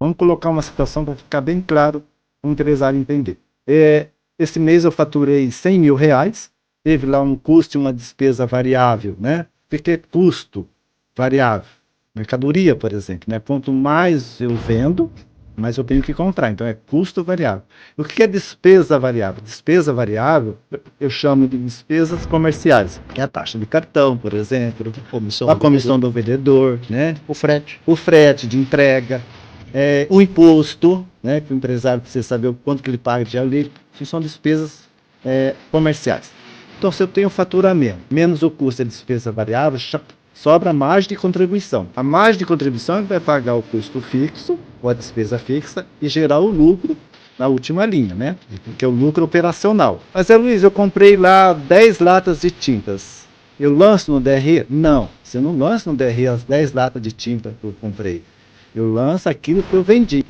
Vamos colocar uma situação para ficar bem claro para o empresário entender. Esse mês eu faturei R$ 100.000, teve lá um custo e uma despesa variável, né? Porque custo variável, mercadoria, por exemplo, né? Quanto mais eu vendo, mais eu tenho que comprar, então é custo variável. O que é despesa variável? Despesa variável eu chamo de despesas comerciais, que é a taxa de cartão, por exemplo, a comissão do vendedor, né? O frete de entrega, o imposto, né? Que o empresário precisa saber o quanto que ele paga de alíquota. Isso são despesas comerciais. Então, se eu tenho faturamento menos o custo da despesa variável, sobra a margem de contribuição. A margem de contribuição é que vai pagar o custo fixo, ou a despesa fixa, e gerar o lucro na última linha, né? Que é o lucro operacional. Mas, Luiz, eu comprei lá 10 latas de tintas. Eu lanço no DRE? Não, você não lança no DRE as 10 latas de tinta que eu comprei. Eu lanço aquilo que eu vendi.